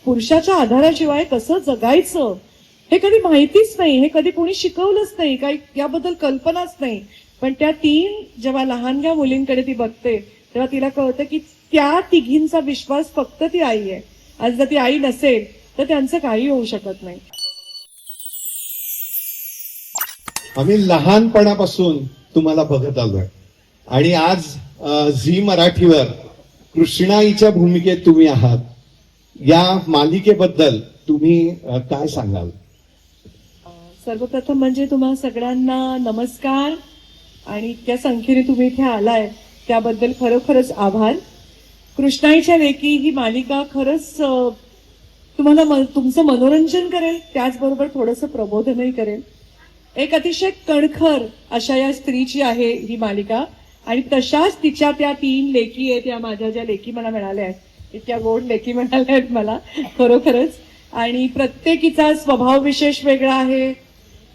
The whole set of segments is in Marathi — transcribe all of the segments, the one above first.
पुरुषाच्या आधाराशिवाय कसं जगायचं हे कधी माहितीच नाही, हे कधी कोणी शिकवलंच नाही, काही याबद्दल कल्पनाच नाही. पण त्या तीन जेव्हा लहानग्या मुलींकडे ती बघते तेव्हा तिला कळतं की त्या तिघींचा विश्वास फक्त ती आई आहे. आज जर ती आई नसेल तर त्यांचं काही होऊ शकत नाही. आम्ही लहानपणापासून तुम्हाला बघत आलोय आणि आज झी मराठीवर कृष्णाईच्या भूमिकेत तुम्ही आहात. या मालिकेबद्दल तुम्ही काय सांगाल? सर्वप्रथम म्हणजे तुम्हा सगळ्यांना नमस्कार आणि इतक्या संख्येने तुम्ही इथे आलाय त्याबद्दल खरोखरच आभार. कृष्णाईच्या लेकी ही मालिका खरंच तुम्हाला तुमचं मनोरंजन करेल, त्याचबरोबर थोडंसं प्रबोधनही करेल. एक अतिशय कणखर अशा या स्त्रीची आहे ही मालिका आणि तशाच तिच्या त्या तीन लेकी आहेत. या माझ्या ज्या लेकी मला मिळाल्या आहेत, इतक्या गोड लेकी मिळाल्या आहेत मला खरोखरच. आणि प्रत्येकीचा स्वभाव विशेष वेगळा आहे.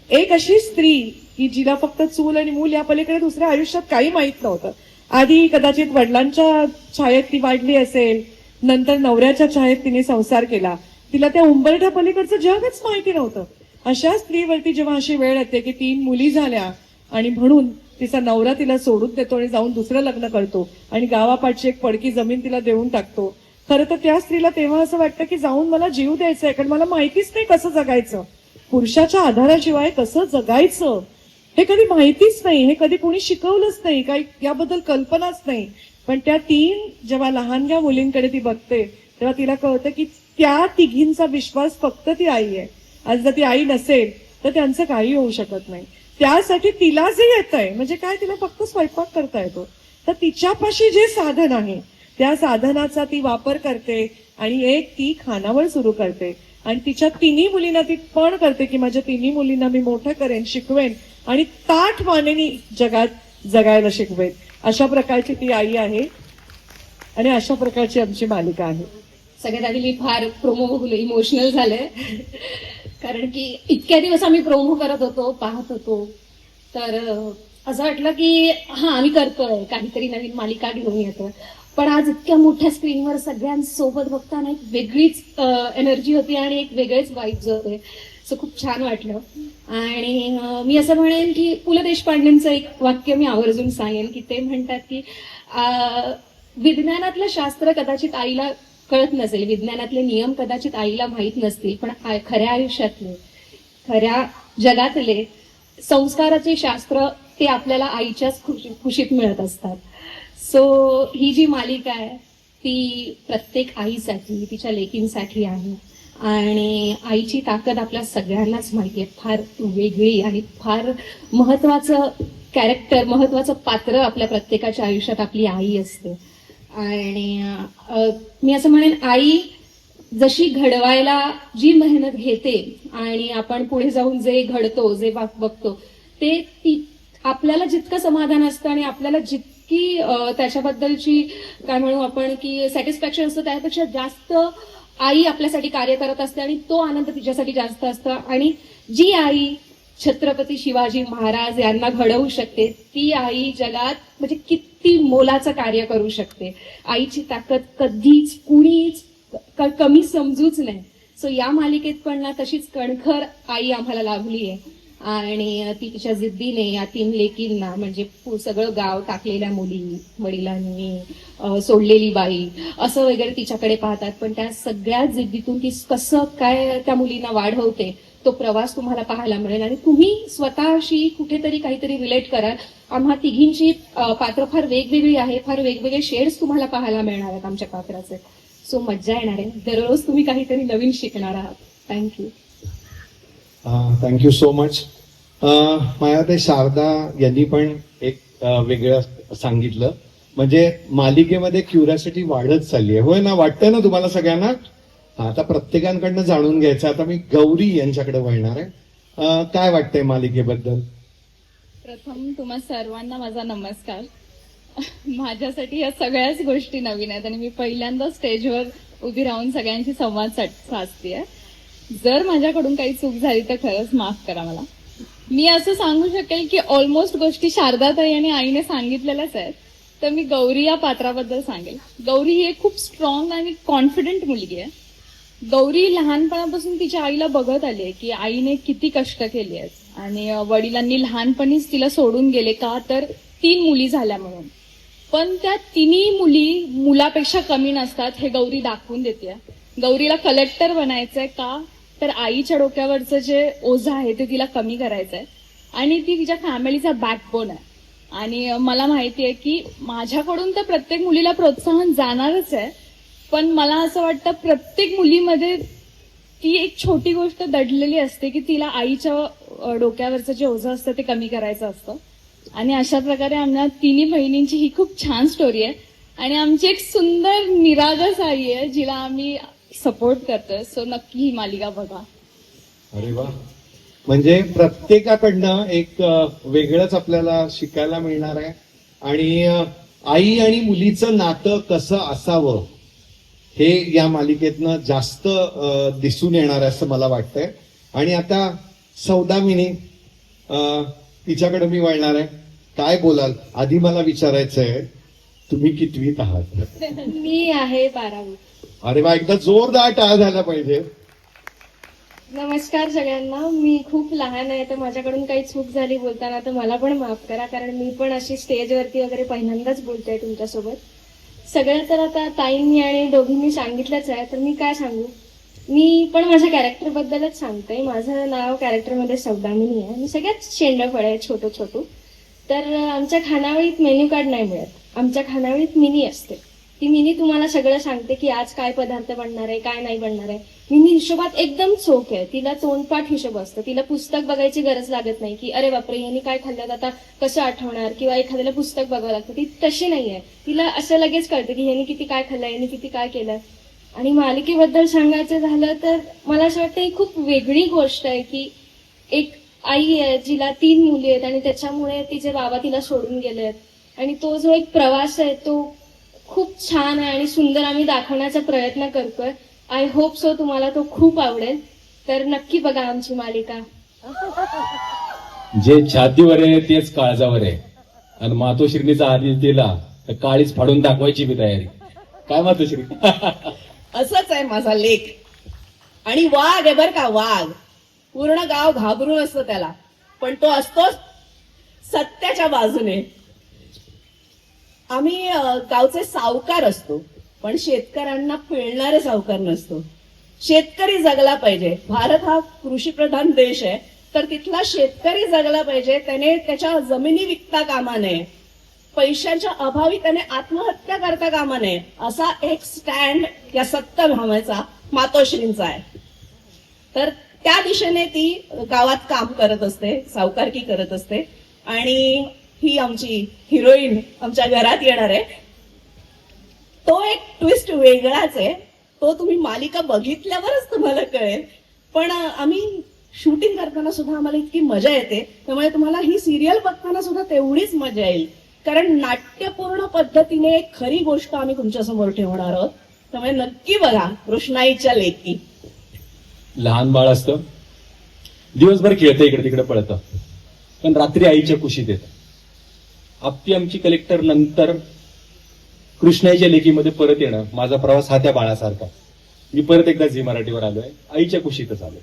एक अशी स्त्री की जिला फक्त चूल आणि मूल या पलीकडे दुसऱ्या आयुष्यात काही माहित नव्हतं. आधी कदाचित वडिलांच्या छायेत ती वाढली असेल, नंतर नवऱ्याच्या छायेत तिने संसार केला, तिला त्या उंबरठ्या पलीकडचं जगच माहिती नव्हतं. अशा स्त्रीवरती जेव्हा अशी वेळ येते की तीन मुली झाल्या आणि म्हणून तिचा नवरा तिला सोडून देतो आणि जाऊन दुसरं लग्न करतो आणि गावापाठची एक पडकी जमीन तिला देऊन टाकतो. खरं तर त्या स्त्रीला तेव्हा असं वाटतं की जाऊन मला जीव द्यायचंय, कारण मला माहितीच नाही कसं जगायचं. पुरुषाच्या आधाराशिवाय कसं जगायचं हे कधी माहितीच नाही, हे कधी कोणी शिकवलंच नाही, काही याबद्दल कल्पनाच नाही. पण त्या तीन जेव्हा लहानग्या मुलींकडे ती बघते तेव्हा तिला कळतं की त्या तिघींचा विश्वास फक्त ती आई आहे. आज जर ती आई नसेल तर त्यांचं काही होऊ शकत नाही. त्यासाठी तिला जे येतंय म्हणजे काय, तिला फक्त स्वयंपाक करता येतो, तर तिच्यापाशी जे साधन आहे त्या साधनाचा ती वापर करते आणि एक ती खानावळ सुरू करते आणि तिच्या तिन्ही मुलींना ती पण करते की माझ्या तिन्ही मुलींना मी मोठं करेन, शिकवेन आणि ताठ मानेनी जगात जगायला शिकवेन. अशा प्रकारची ती आई आहे आणि अशा प्रकारची आमची मालिका आहे. सगळ्यात आधी मी फार प्रोमो बघून इमोशनल झाले, कारण की इतक्या दिवस आम्ही प्रोमो करत होतो, पाहत होतो, तर असं वाटलं की हा आम्ही करतोय काहीतरी नवीन मालिका घेऊन येतोय. पण आज इतक्या मोठ्या स्क्रीनवर सगळ्यांसोबत बघताना एक वेगळीच एनर्जी होती आणि एक वेगळेच वाईब्स होते. सो खूप छान वाटलं. आणि मी असं म्हणेन की पु ल देशपांडेंचं एक वाक्य मी आवर्जून सांगेन की ते म्हणतात की विज्ञानातलं शास्त्र कदाचित आईला कळत नसेल, विज्ञानातले नियम कदाचित आईला माहीत नसतील, पण खऱ्या आयुष्यातले, खऱ्या जगातले संस्काराचे शास्त्र ते आपल्याला आईच्याच खुशीत मिळत असतात. सो ही जी मालिका आहे ती प्रत्येक आईसाठी, तिच्या लेकींसाठी आहे आणि आईची ताकद आपल्या सगळ्यांनाच माहिती आहे. फार वेगळी आणि फार महत्वाचं कॅरेक्टर, महत्वाचं पात्र आपल्या प्रत्येकाच्या आयुष्यात आपली आई असते. आणि मी असं म्हणेन, आई जशी घडवायला जी मेहनत घेते आणि आपण पुढे जाऊन जे घडतो, जे बघतो, ते आपल्याला जितकं समाधान असतं आणि आपल्याला जितकी त्याच्याबद्दलची काय म्हणू आपण की सॅटिस्फॅक्शन असतं, त्यापेक्षा जास्त आई आपल्यासाठी कार्य करत असते आणि तो आनंद तिच्यासाठी जास्त असतो. आणि जी आई छत्रपती शिवाजी महाराज यांना घडवू शकते ती आई जगात म्हणजे किती मोलाचं कार्य करू शकते. आईची ताकद कधीच कुणीच कमी समजूच नाही. सो या मालिकेत पण ना तशीच कणखर आई आम्हाला लाभली आहे आणि ती तिच्या जिद्दीने या तीन लेकींना म्हणजे सगळं गाव टाकलेल्या मुली, वडिलांनी सोडलेली बाई असं वगैरे तिच्याकडे पाहतात, पण त्या सगळ्या जिद्दीतून ती कसं काय त्या मुलींना वाढवते तो प्रवास तुम्हाला पाहायला मिळेल आणि तुम्ही स्वतःशी कुठेतरी काहीतरी रिलेट कराल. आम्हा तिघींची पात्र फार वेगवेगळी आहे, फार वेगवेगळे शेड्स तुम्हाला पाहायला मिळणार आहेत आमच्या पात्राचे. सो मज्जा येणार आहे, दररोज तुम्ही काहीतरी नवीन शिकणार आहात. थँक्यू. Thank you so much. माझ्या शारदा यांनी पण एक वेगळं सांगितलं, म्हणजे मालिकेमध्ये क्युरिओसिटी वाढत चालली आहे. होय ना, वाटतंय ना तुम्हाला सगळ्यांना? आता प्रत्येकांकडनं जाणून घ्यायचं. आता मी गौरी यांच्याकडे वळणार आहे. काय वाटतंय मालिकेबद्दल? प्रथम तुम्हा सर्वांना माझा नमस्कार. माझ्यासाठी या सगळ्याच गोष्टी नवीन आहेत आणि मी पहिल्यांदा स्टेजवर उभी राहून सगळ्यांशी संवाद साधतेय. जर माझ्याकडून काही चूक झाली तर खरंच माफ करा मला. मी असं सांगू शकेल की ऑलमोस्ट गोष्टी शारदाताई आणि आईने सांगितलेल्याच आहेत. तर मी गौरी या पात्राबद्दल सांगेल. गौरी ही एक खूप स्ट्रॉंग आणि कॉन्फिडंट मुलगी आहे. गौरी लहानपणापासून तिच्या आईला बघत आली की आईने किती कष्ट केले आहेत आणि वडिलांनी लहानपणीच तिला सोडून गेले का तर 3 मुली झाल्या म्हणून. पण त्या 3 मुली मुलापेक्षा कमी नसतात हे गौरी दाखवून देते. गौरीला कलेक्टर बनायचंय का तर आईच्या डोक्यावरचं जे ओझं आहे ते तिला कमी करायचंय आणि ती तिच्या फॅमिलीचा बॅकबोन आहे. आणि मला माहिती आहे की माझ्याकडून तर प्रत्येक मुलीला प्रोत्साहन जाणारच आहे, पण मला असं वाटतं प्रत्येक मुलीमध्ये ती एक छोटी गोष्ट दडलेली असते की तिला आईच्या डोक्यावरचं जे ओझं असतं ते कमी करायचं असतं. आणि अशा प्रकारे आमच्या 3 बहिणींची ही खूप छान स्टोरी आहे आणि आमची एक सुंदर निरागस आई आहे जिला आम्ही सपोर्ट करतोय. सो नक्की ही मालिका बघा. अरे वा, म्हणजे प्रत्येकाकडनं एक वेगळंच आपल्याला शिकायला मिळणार आहे. आणि आई आणि मुलीचं नातं कसं असावं हे या मालिकेतनं जास्त दिसून येणार आहे असं मला वाटतंय. आणि आता सौदामिनी, तिच्याकडे मी वळणार आहे. काय बोलाल? आधी मला विचारायचंय, तुम्ही कितवीत आहात? मी आहे 12वी. अरे वा, एकदा जोरदार टाळ झाला पाहिजे. नमस्कार सगळ्यांना. मी खूप लहान आहे तर माझ्याकडून काही चूक झाली बोलताना तर मला पण माफ करा, कारण मी पण अशी स्टेजवरती वगैरे पहिल्यांदाच बोलते तुमच्यासोबत. सगळं तर आता ताईंनी आणि दोघींनी सांगितलंच आहे, तर मी काय सांगू. मी पण माझ्या कॅरेक्टर बद्दलच सांगते. माझं नाव कॅरेक्टरमध्ये सौदामिनी आहे. मी सगळ्यात शेंडफळ आहे, छोटं छोटू. तर आमच्या खानावळीत मेन्यू कार्ड नाही मिळत. आमच्या खानावळीत मिनी असते. ती मिनी तुम्हाला सगळं सांगते की आज काय पदार्थ बनणार आहे, काय नाही बनणार आहे. मिनी हिशोबात एकदम चोख आहे. तिला तोंडपाठ हिशोब असतं. तिला पुस्तक बघायची गरज लागत नाही की अरे बापरे यांनी काय खाल्लं आता कसं आठवणार, किंवा एखाद्याला पुस्तक बघावं लागतं. ती तशी नाहीये. तिला असं लगेच कळतं की यांनी किती काय खाल्लंय, यांनी किती काय केलंय. आणि मालिकेबद्दल सांगायचं झालं तर मला असं वाटतं ही खूप वेगळी गोष्ट आहे की एक आई आहे जिला 3 मुली आहेत आणि त्याच्यामुळे तिचे बाबा तिला सोडून गेले आहेत. आणि तो जो एक प्रवास आहे तो खूप छान आहे आणि सुंदर आम्ही दाखवण्याचा प्रयत्न करतोय. आय होप सो तुम्हाला तो खूप आवडेल. तर नक्की बघा आमची मालिका. जे छातीवर आहे तेच काळजावर आहे आणि मातोश्रीनीचा आदेश दिला तर काळीच फाडून दाखवायची बी तयारी. काय मातोश्री? असंच आहे माझा लेख. आणि वाघ आहे बर का, वाघ. पूर्ण गाव घाबरून असतं त्याला, पण तो असतो सत्याच्या बाजूने. आम्ही गावचे सावकार असतो, पण शेतकऱ्यांना पिळणारे सावकार नसतो. शेतकरी जगला पाहिजे. भारत हा कृषीप्रधान देश आहे, तर तिथला शेतकरी जगला पाहिजे. त्याने त्याच्या जमिनी विकता कामा नये, पैशांच्या अभावी त्याने आत्महत्या करता कामा नये, असा एक स्टँड या सत्यभामेचा, मातोश्रींचा आहे. तर त्या दिशेने ती गावात काम करत असते, सावकारकी करत असते. आणि ही आमची हिरोईन आमच्या घरात येणार आहे. तो एक ट्विस्ट वेगळाच आहे. तो तुम्ही मालिका बघितल्यावरच तुम्हाला कळेल. पण आम्ही शूटिंग करताना सुद्धा आम्हाला इतकी मजा येते, त्यामुळे तुम्हाला ही सिरियल बघताना सुद्धा तेवढीच मजा येईल. कारण नाट्यपूर्ण पद्धतीने एक खरी गोष्ट आम्ही तुमच्यासमोर ठेवणार आहोत. त्यामुळे नक्की बघा कृष्णाईच्या लेकी. लहान बाळ असतं, दिवसभर खेळतं, इकडे तिकडे पळतं, पण रात्री आईच्या कुशीत येतं. आपली आमची कलेक्टर नंतर कृष्णाईच्या लेकीमध्ये परत येणं, माझा प्रवास हा त्या बाळासारखा. मी परत एकदा झी मराठीवर आलोय, आईच्या कुशीतच आलोय.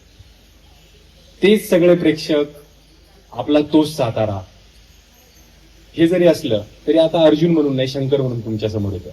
तेच सगळे प्रेक्षक, आपला तोच सातारा. हे जरी असलं तरी आता अर्जुन म्हणून नाही, शंकर म्हणून तुमच्या समोर येतं.